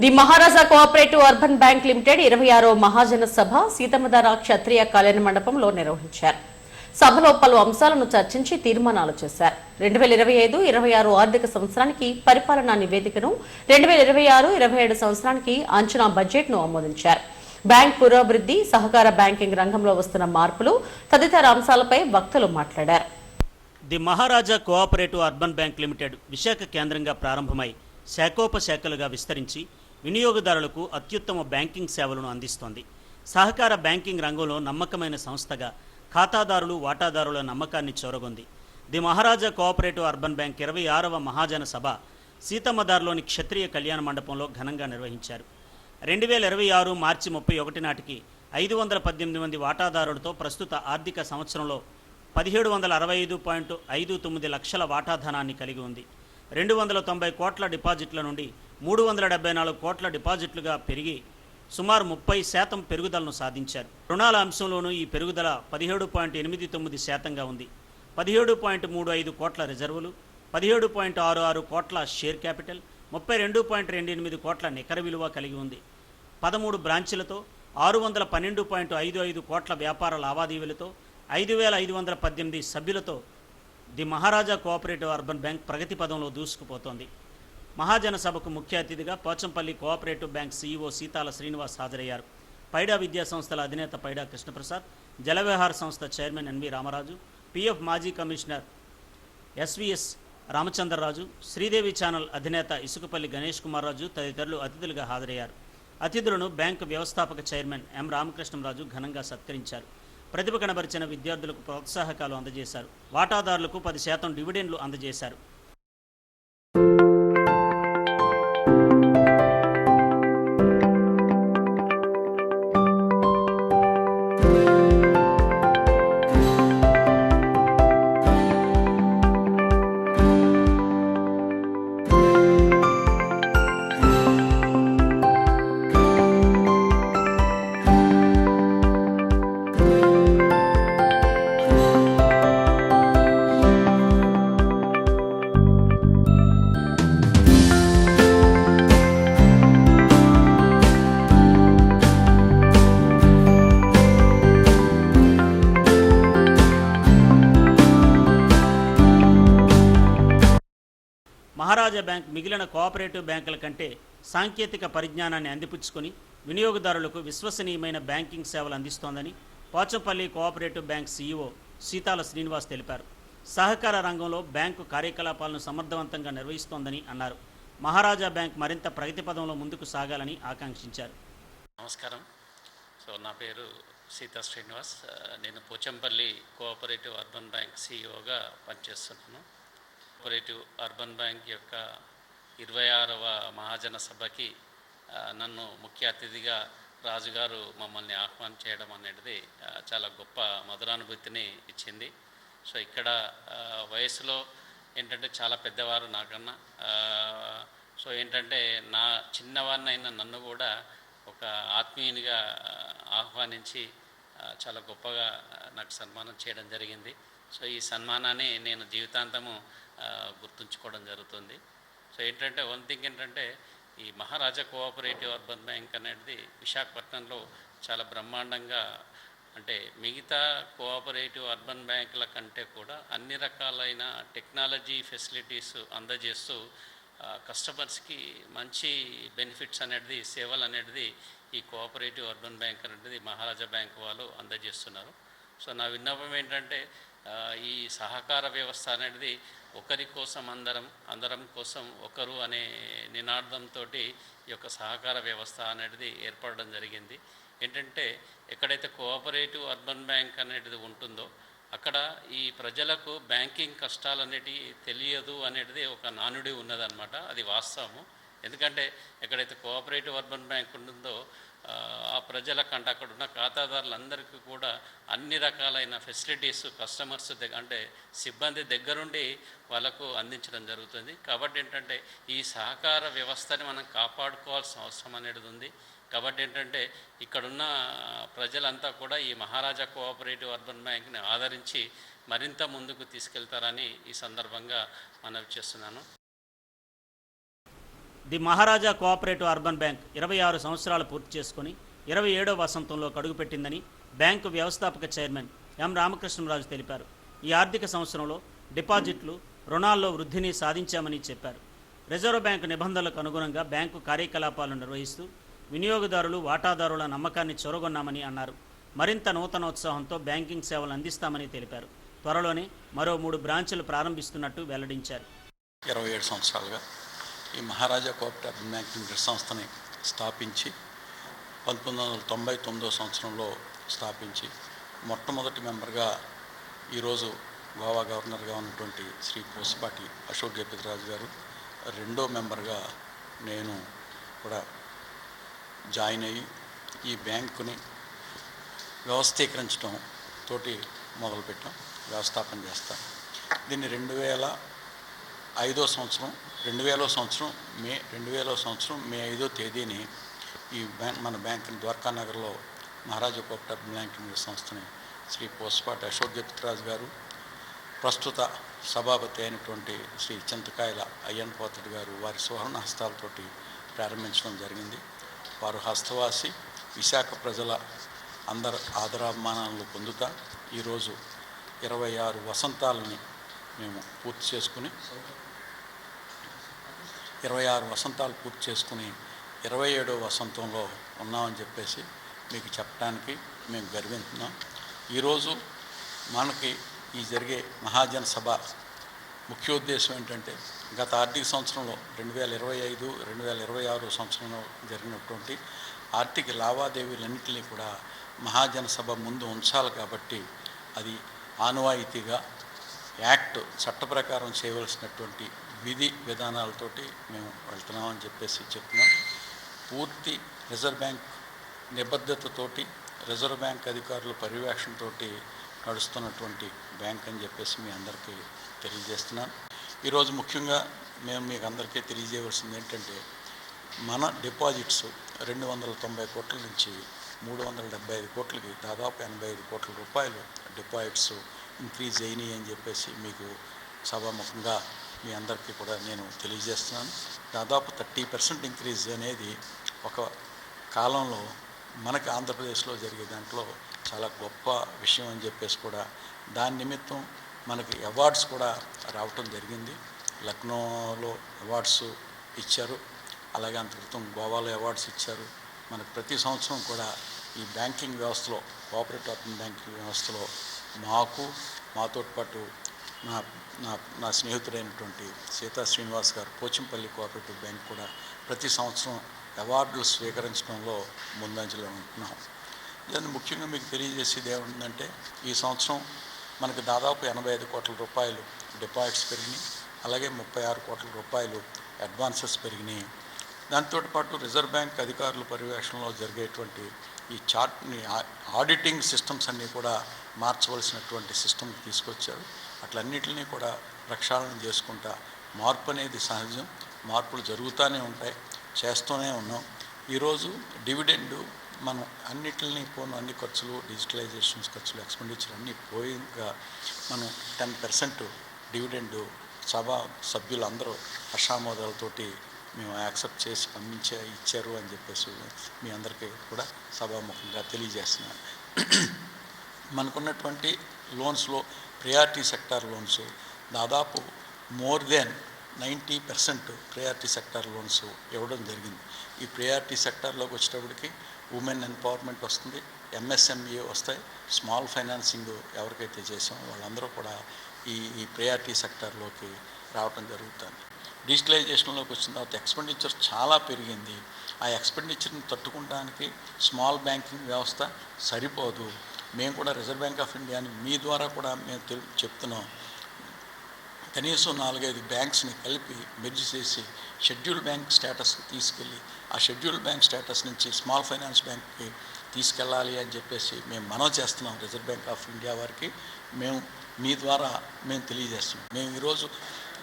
The Maharaja cooperative urban bank limited 26వ మహాజన సభ సీతమ్మధార క్షత్రియ కళ్యాణ మండపంలో నిర్వహించారు. సభలో పలు అంశాలను చర్చించి తీర్మానాలు చేశారు. 2025-26 ఆర్థిక సంవత్సరానికి పరిపాలనా నివేదికను, 2026-27 సంవత్సరానికి అంచనా బడ్జెట్ను ఆమోదించారు. బ్యాంక్ పురోభివృద్ధి, సహకార బ్యాంకింగ్ రంగంలో వస్తున్న మార్పులు తదితర అంశాలపై వక్తలు మాట్లాడారు. The Maharaja cooperative urban bank limited Visakha కేంద్రంగా ప్రారంభమై శాఖోపశాఖలుగా విస్తరించి వినియోగదారులకు అత్యుత్తమ బ్యాంకింగ్ సేవలను అందిస్తోంది. సహకార బ్యాంకింగ్ రంగంలో నమ్మకమైన సంస్థగా ఖాతాదారులు, వాటాదారుల నమ్మకాన్ని చూరగొంది. The Maharaja cooperative urban bank 26వ మహాజన సభ సీతమ్మధారలోని క్షత్రియ కళ్యాణ మండపంలో ఘనంగా నిర్వహించారు. 2026 మార్చి 31 నాటికి 518 మంది వాటాదారులతో ప్రస్తుత ఆర్థిక సంవత్సరంలో 1765.59 లక్షల వాటాధనాన్ని కలిగి ఉంది. 290 కోట్ల డిపాజిట్ల నుండి 374 కోట్ల డిపాజిట్లుగా పెరిగి సుమారు 30% పెరుగుదలను సాధించారు. రుణాల అంశంలోనూ ఈ పెరుగుదల 17.89%గా ఉంది. 17.35 కోట్ల రిజర్వులు, 17.66 కోట్ల షేర్ క్యాపిటల్, 32.28 కోట్ల నికర విలువ కలిగి ఉంది. 13 బ్రాంచీలతో 612.55 కోట్ల వ్యాపార లావాదేవీలతో 5,518 సభ్యులతో the Maharaja cooperative urban bank ప్రగతి పదంలో దూసుకుపోతోంది. మహాజన సభకు ముఖ్య అతిథిగా Pochampally cooperative bank CEO Seethala Srinivas హాజరయ్యారు. పైడా విద్యా సంస్థల అధినేత పైడా కృష్ణప్రసాద్, జల వ్యవహార సంస్థ చైర్మన్ ఎన్వి రామరాజు, పిఎఫ్ మాజీ commissioner SVS Ramachandra Raju, Sridevi channel అధినేత ఇసుకపల్లి గణేష్ కుమార్ రాజు తదితరులు అతిథులుగా హాజరయ్యారు. అతిథులను బ్యాంకు వ్యవస్థాపక చైర్మన్ ఎం రామకృష్ణరాజు ఘనంగా సత్కరించారు. ప్రతిభ కనబరిచిన విద్యార్థులకు ప్రోత్సాహకాలు అందజేశారు. వాటాదారులకు 10% డివిడెండ్లు అందజేశారు. మహారాజా బ్యాంక్ మిగిలిన కోఆపరేటివ్ బ్యాంకుల కంటే సాంకేతిక పరిజ్ఞానాన్ని అందిపుచ్చుకొని వినియోగదారులకు విశ్వసనీయమైన బ్యాంకింగ్ సేవలు అందిస్తోందని Pochampally cooperative bank CEO Seethala Srinivas తెలిపారు. సహకార రంగంలో బ్యాంకు కార్యకలాపాలను సమర్థవంతంగా నిర్వహిస్తోందని అన్నారు. మహారాజా బ్యాంక్ మరింత ప్రగతి పదంలో ముందుకు సాగాలని ఆకాంక్షించారు. నమస్కారం. నా పేరు సీతా శ్రీనివాస్. నేను పోచంపల్లి కోఆపరేటివ్ అర్బన్ బ్యాంక్ సీఈఓగా పనిచేస్తున్నాను. కోఆపరేటివ్ అర్బన్ బ్యాంక్ యొక్క 26వ మహాజన సభకి నన్ను ముఖ్య అతిథిగా రాజుగారు మమ్మల్ని ఆహ్వానం చేయడం అనేది చాలా గొప్ప మధురానుభూతిని ఇచ్చింది. ఇక్కడ వయసులో ఏంటంటే చాలా పెద్దవారు నాకన్నా. ఏంటంటే నా చిన్నవాడినైనా నన్ను కూడా ఒక ఆత్మీయునిగా ఆహ్వానించి చాలా గొప్పగా నాకు సన్మానం చేయడం జరిగింది. ఈ సన్మానాన్ని నేను జీవితాంతము గుర్తుంచుకోవడం జరుగుతుంది. ఏంటంటే వన్ థింగ్ ఏంటంటే ఈ మహారాజా కోఆపరేటివ్ అర్బన్ బ్యాంక్ అనేది విశాఖపట్నంలో చాలా బ్రహ్మాండంగా, అంటే మిగతా కోఆపరేటివ్ అర్బన్ బ్యాంకుల కంటే కూడా అన్ని రకాలైన టెక్నాలజీ ఫెసిలిటీస్ అందజేస్తూ కస్టమర్స్కి మంచి బెనిఫిట్స్ అనేది, సేవలు అనేది ఈ కోఆపరేటివ్ అర్బన్ బ్యాంక్ అనేది మహారాజా బ్యాంక్ వాళ్ళు అందజేస్తున్నారు. నా విన్నపం ఏంటంటే ఈ సహకార వ్యవస్థ అనేది ఒకరి కోసం అందరం కోసం ఒకరు అనే నినాదంతో ఈ యొక్క సహకార వ్యవస్థ అనేది ఏర్పడడం జరిగింది. ఏంటంటే ఎక్కడైతే కోఆపరేటివ్ అర్బన్ బ్యాంక్ అనేది ఉంటుందో అక్కడ ఈ ప్రజలకు బ్యాంకింగ్ కష్టాలు అనేటివి తెలియదు అనేది ఒక నానుడి ఉన్నదన్నమాట. అది వాస్తవము. ఎందుకంటే ఎక్కడైతే కోఆపరేటివ్ అర్బన్ బ్యాంక్ ఉంటుందో ఆ ప్రజలకంటే అక్కడ ఉన్న ఖాతాదారులందరికీ కూడా అన్ని రకాలైన ఫెసిలిటీస్ కస్టమర్స్ అంటే సిబ్బంది దగ్గరుండి వాళ్ళకు అందించడం జరుగుతుంది. కాబట్టి ఏంటంటే ఈ సహకార వ్యవస్థని మనం కాపాడుకోవాల్సిన అవసరం అనేది ఉంది. కాబట్టి ఏంటంటే ఇక్కడున్న ప్రజలంతా కూడా ఈ మహారాజా కోఆపరేటివ్ అర్బన్ బ్యాంక్ని ఆదరించి మరింత ముందుకు తీసుకెళ్తారని ఈ సందర్భంగా మనవి చేస్తున్నాను. The Maharaja cooperative urban bank 26 సంవత్సరాలు పూర్తి చేసుకుని 27వ వసంతంలో అడుగుపెట్టిందని బ్యాంకు వ్యవస్థాపక చైర్మన్ ఎం రామకృష్ణరాజు తెలిపారు. ఈ ఆర్థిక సంవత్సరంలో డిపాజిట్లు, రుణాల్లో వృద్ధిని సాధించామని చెప్పారు. రిజర్వ్ బ్యాంకు నిబంధనలకు అనుగుణంగా బ్యాంకు కార్యకలాపాలను నిర్వహిస్తూ వినియోగదారులు, వాటాదారుల నమ్మకాన్ని చొరగొన్నామని అన్నారు. మరింత నూతనోత్సాహంతో బ్యాంకింగ్ సేవలు అందిస్తామని తెలిపారు. త్వరలోనే మరో 3 బ్రాంచులు ప్రారంభిస్తున్నట్టు వెల్లడించారు. 27 సంవత్సరాలుగా ఈ మహారాజా కోఆపరేటివ్ అర్బన్ బ్యాంక్ లిమిటెడ్ సంస్థని స్థాపించి 1999వ సంవత్సరంలో స్థాపించి మొట్టమొదటి మెంబర్గా ఈరోజు గోవా గవర్నర్గా ఉన్నటువంటి శ్రీ పూసపాటి అశోక్ గజపతిరాజు గారు, రెండో మెంబర్గా నేను కూడా జాయిన్ అయ్యి ఈ బ్యాంకుని వ్యవస్థీకరించడం తోటి మొదలుపెట్టాం, వ్యవస్థాపన చేస్తాం. దీన్ని 2000వ సంవత్సరం మే 5వ తేదీని ఈ మన బ్యాంకుని ద్వారకా నగర్లో మహారాజా కోఆపరేటివ్ అర్బన్ బ్యాంక్ లిమిటెడ్ సంస్థని శ్రీ పూసపాటి అశోక్ గజపతిరాజు గారు, ప్రస్తుత సభాపతి అయినటువంటి శ్రీ చింతకాయల అయ్యన్ పోతడి గారు వారి సువర్ణ హస్తాలతోటి ప్రారంభించడం జరిగింది. వారు హస్తవాసి, విశాఖ ప్రజల అందరు ఆదరాభిమానాలను పొందుతా ఈరోజు 26 వసంతాలని మేము పూర్తి చేసుకుని 27వ వసంతంలో ఉన్నామని చెప్పేసి మీకు చెప్పడానికి మేము గర్విస్తున్నాం. ఈరోజు మనకి ఈ జరిగే మహాజన సభ ముఖ్యోద్దేశం ఏంటంటే గత ఆర్థిక సంవత్సరంలో 2025-2026 సంవత్సరంలో జరిగినటువంటి ఆర్థిక లావాదేవీలన్నింటినీ కూడా మహాజన సభ ముందు ఉంచాలి. కాబట్టి అది ఆనవాయితీగా యాక్ట్ చట్ట ప్రకారం చేయవలసినటువంటి విధి విధానాలతోటి మేము వెళ్తున్నామని చెప్పేసి చెప్తున్నాం. పూర్తి రిజర్వ్ బ్యాంక్ నిబద్ధతతోటి, రిజర్వ్ బ్యాంక్ అధికారుల పర్యవేక్షణతోటి నడుస్తున్నటువంటి బ్యాంక్ అని చెప్పేసి మీ అందరికీ తెలియజేస్తున్నాను. ఈరోజు ముఖ్యంగా మేము మీకు అందరికీ తెలియజేయవలసింది ఏంటంటే మన డిపాజిట్స్ 290 కోట్ల నుంచి 375 కోట్లకి దాదాపు 85 కోట్ల రూపాయలు డిపాజిట్స్ ఇంక్రీజ్ అయినాయి అని చెప్పేసి మీకు సభాముఖంగా మీ అందరికీ కూడా నేను తెలియజేస్తున్నాను. దాదాపు 30% ఇంక్రీజ్ అనేది ఒక కాలంలో మనకి ఆంధ్రప్రదేశ్లో జరిగే దాంట్లో చాలా గొప్ప విషయం అని చెప్పేసి కూడా దాని నిమిత్తం మనకి అవార్డ్స్ కూడా రావటం జరిగింది. లక్నోలో అవార్డ్స్ ఇచ్చారు, అలాగే అంత క్రితం గోవాలో అవార్డ్స్ ఇచ్చారు. మనకు ప్రతి సంవత్సరం కూడా ఈ బ్యాంకింగ్ వ్యవస్థలో, కోఆపరేటివ్ అర్బన్ బ్యాంకింగ్ వ్యవస్థలో మాతో పాటు నా స్నేహితుడైనటువంటి సీతా శ్రీనివాస్ గారు పోచంపల్లి కోఆపరేటివ్ బ్యాంక్ కూడా ప్రతి సంవత్సరం అవార్డులు స్వీకరించడంలో ముందంజలో ఉంటున్నాం. దాన్ని ముఖ్యంగా మీకు తెలియజేసేది ఏముందంటే ఈ సంవత్సరం మనకు దాదాపు 85 కోట్ల రూపాయలు డిపాజిట్స్ పెరిగినాయి, అలాగే 36 కోట్ల రూపాయలు అడ్వాన్సెస్ పెరిగినాయి. దాంతోపాటు రిజర్వ్ బ్యాంక్ అధికారుల పర్యవేక్షణలో జరిగేటువంటి ఈ చార్ట్ని ఆడిటింగ్ సిస్టమ్స్ అన్నీ కూడా మార్చవలసినటువంటి సిస్టమ్ తీసుకొచ్చారు. అట్లన్నిటినీ కూడా ప్రక్షాళన చేసుకుంటా మార్పు అనేది సహజం, మార్పులు జరుగుతూనే ఉంటాయి, చేస్తూనే ఉన్నాం. ఈరోజు డివిడెండు మనం అన్నిటిని అన్ని ఖర్చులు, డిజిటలైజేషన్స్ ఖర్చులు, ఎక్స్పెండిచర్ అన్నీ పోయిగా మనం 10% డివిడెండు సభా సభ్యులు అందరూ హర్షామోదాలతోటి మేము యాక్సెప్ట్ చేసి ఇచ్చారు అని చెప్పేసి మీ అందరికీ కూడా సభాముఖంగా తెలియజేస్తున్నాను. మనకున్నటువంటి లోన్స్లో ప్రయారిటీ సెక్టార్ లోన్స్ దాదాపు more than 90% priority sector loans ఇవ్వడం జరిగింది. ఈ ప్రయారిటీ సెక్టార్లోకి వచ్చేటప్పటికి ఉమెన్ ఎంపవర్మెంట్ వస్తుంది, ఎంఎస్ఎంఈ వస్తాయి, స్మాల్ ఫైనాన్సింగ్ ఎవరికైతే చేసామో వాళ్ళందరూ కూడా ఈ ప్రయారిటీ సెక్టార్లోకి రావడం జరుగుతుంది. డిజిటలైజేషన్లోకి వచ్చిన తర్వాత ఎక్స్పెండిచర్ చాలా పెరిగింది. ఆ ఎక్స్పెండిచర్ని తట్టుకోవడానికి స్మాల్ బ్యాంకింగ్ వ్యవస్థ సరిపోదు. మేము కూడా రిజర్వ్ బ్యాంక్ ఆఫ్ ఇండియాని మీ ద్వారా కూడా మేము చెప్తున్నాం, కనీసం 4-5 బ్యాంక్స్ని కలిపి మెర్జ్ చేసి షెడ్యూల్డ్ బ్యాంక్ స్టేటస్కి తీసుకెళ్ళి ఆ షెడ్యూల్డ్ బ్యాంక్ స్టేటస్ నుంచి స్మాల్ ఫైనాన్స్ బ్యాంక్కి తీసుకెళ్ళాలి అని చెప్పేసి మేము మనవి చేస్తున్నాం రిజర్వ్ బ్యాంక్ ఆఫ్ ఇండియా వారికి. మేము మీ ద్వారా మేము తెలియజేస్తున్నాం. మేము ఈరోజు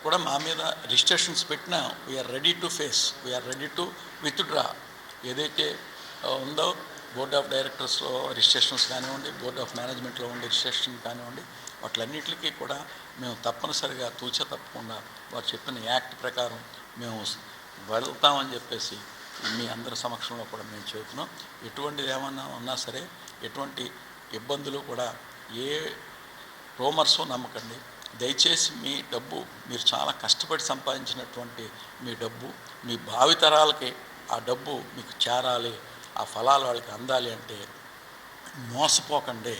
కూడా మా మీద రిజిస్ట్రేషన్స్ పెట్టినా we are ready to face, we are ready to withdraw. ఏదైతే ఉందో బోర్డ్ ఆఫ్ డైరెక్టర్స్లో రిజిస్ట్రేషన్స్ కానివ్వండి, బోర్డ్ ఆఫ్ మేనేజ్మెంట్లో ఉండే రిజిస్ట్రేషన్ కానివ్వండి, వాటిలన్నింటికి కూడా మేము తప్పనిసరిగా తప్పకుండా వారు చెప్పిన యాక్ట్ ప్రకారం మేము వెళ్తామని చెప్పేసి మీ అందరి సమక్షంలో కూడా మేము చెబుతున్నాం. ఎటువంటిది ఏమన్నా ఉన్నా సరే, ఎటువంటి ఇబ్బందులు కూడా ఏ రూమర్స్ నమ్మకండి. దయచేసి మీ డబ్బు మీరు చాలా కష్టపడి సంపాదించినటువంటి మీ డబ్బు మీ భావితరాలకి ఆ డబ్బు మీకు చేరాలి, ఆ ఫలాలు వాళ్ళకి అందాలి అంటే మోసపోకండి.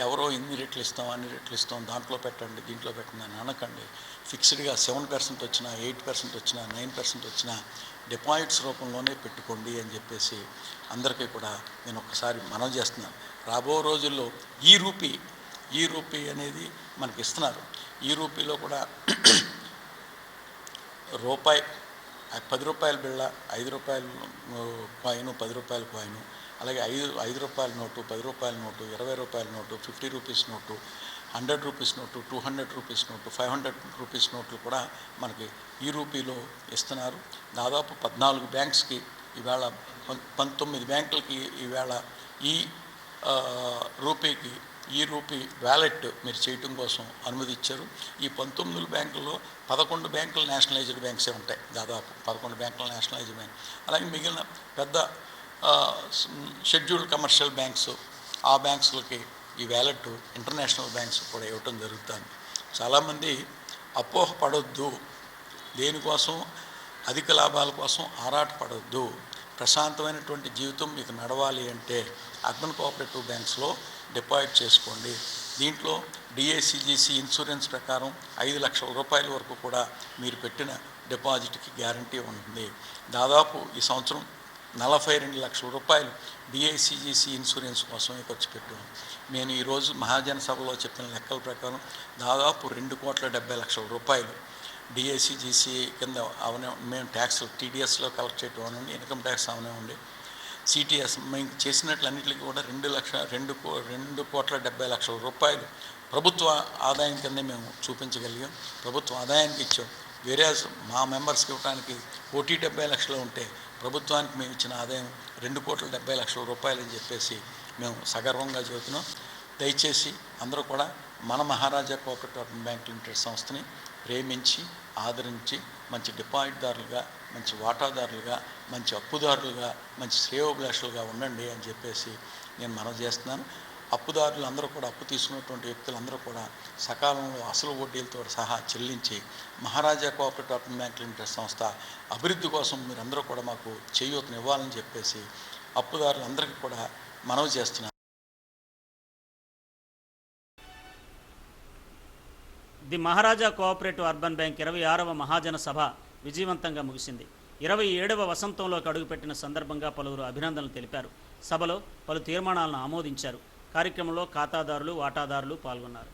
ఎవరో ఇన్ని రెట్లు ఇస్తాం, అన్ని రెట్లు ఇస్తాం, దాంట్లో పెట్టండి, దీంట్లో పెట్టండి అని అనకండి. ఫిక్స్డ్గా 7% వచ్చినా, 8% వచ్చినా, 9% వచ్చినా డిపాజిట్స్ రూపంలోనే పెట్టుకోండి అని చెప్పేసి అందరికీ కూడా నేను ఒక్కసారి మనవి చేస్తున్నాను. రాబో రోజుల్లో ఈ రూపీ అనేది మనకి ఇస్తున్నారు. ఈ రూపీలో కూడా రూపాయి, 10 రూపాయల బిళ్ళ, 5 రూపాయల కాయిను, 10 రూపాయల కాయిను, అలాగే 5 రూపాయల నోటు, 10 రూపాయల నోటు, 20 రూపాయల note, 50 rupees note, 100 rupees note, 200 rupees note, 500 rupees నోట్లు కూడా మనకి ఈ రూపీలో ఇస్తున్నారు. దాదాపు 14 బ్యాంక్స్కి ఈవేళ 19 బ్యాంకులకి ఈవేళ ఈ రూపీ వ్యాలెట్ మీరు చేయటం కోసం అనుమతి ఇచ్చారు. ఈ 19 బ్యాంకుల్లో 11 బ్యాంకులు నేషనలైజ్డ్ బ్యాంక్సే ఉంటాయి. దాదాపు 11 బ్యాంకులు నేషనలైజ్డ్ బ్యాంక్. అలాగే మిగిలిన పెద్ద షెడ్యూల్డ్ కమర్షియల్ బ్యాంక్స్, ఆ బ్యాంక్స్లకి ఈ వ్యాలెట్ ఇంటర్నేషనల్ బ్యాంక్స్ కూడా ఇవ్వటం జరుగుతుంది. చాలామంది అపోహ పడొద్దు, దేనికోసం అధిక లాభాల కోసం ఆరాటపడొద్దు. ప్రశాంతమైనటువంటి జీవితం మీకు నడవాలి అంటే అర్బన్ కోఆపరేటివ్ బ్యాంక్స్లో డిపాజిట్ చేసుకోండి. దీంట్లో డిఐసిజిసి ఇన్సూరెన్స్ ప్రకారం 5 లక్షల రూపాయల వరకు కూడా మీరు పెట్టిన డిపాజిట్కి గ్యారంటీ ఉంటుంది. దాదాపు ఈ సంవత్సరం 42 లక్షల రూపాయలు డిఐసిజిసి ఇన్సూరెన్స్ కోసమే ఖర్చు పెట్టాము. నేను ఈరోజు మహాజన సభలో చెప్పిన లెక్కల ప్రకారం దాదాపు 2,70,00,000 రూపాయలు డిఐసిజిసి కింద అవనే మేము ట్యాక్స్ టీడీఎస్లో కలెక్ట్ చేయటం అవనండి, ఇన్కమ్ ట్యాక్స్ అవనే ఉండి, సిటీఎస్ మేము చేసినట్లన్నింటికి కూడా 2,70,00,000 రూపాయలు ప్రభుత్వ ఆదాయం కింద మేము చూపించగలిగాం, ప్రభుత్వ ఆదాయానికి ఇచ్చాం. వేరే మా మెంబర్స్కి ఇవ్వడానికి 1,70,00,000 ఉంటే ప్రభుత్వానికి మేము ఇచ్చిన ఆదాయం 2,70,00,000 రూపాయలు అని చెప్పేసి మేము సగర్వంగా చెబుతున్నాం. దయచేసి అందరూ కూడా మన మహారాజా కోఆపరేటివ్ అర్బన్ బ్యాంక్ లిమిటెడ్ సంస్థని ప్రేమించి ఆదరించి మంచి డిపాజిట్దారులుగా, మంచి వాటాదారులుగా, మంచి అప్పుదారులుగా, మంచి శ్రేయోభిలాషులుగా ఉండండి అని చెప్పేసి నేను మనవి చేస్తున్నాను. అప్పుదారులు అందరూ కూడా, అప్పు తీసుకున్నటువంటి వ్యక్తులందరూ కూడా సకాలంలో అసలు వడ్డీలతో సహా చెల్లించి మహారాజా కోఆపరేటివ్ అర్బన్ బ్యాంక్ లిమిటెడ్ సంస్థ అభివృద్ధి కోసం మీరందరూ కూడా మాకు చేయూతనివ్వాలని చెప్పేసి అప్పుదారులందరికీ కూడా మనవి చేస్తున్నాను. The Maharaja cooperative urban bank 26వ మహాజన సభ విజయవంతంగా ముగిసింది. 27వ వసంతంలోకి అడుగుపెట్టిన సందర్భంగా పలువురు అభినందనలు తెలిపారు. సభలో పలు తీర్మానాలను ఆమోదించారు. కార్యక్రమంలో ఖాతాదారులు, వాటాదారులు పాల్గొన్నారు.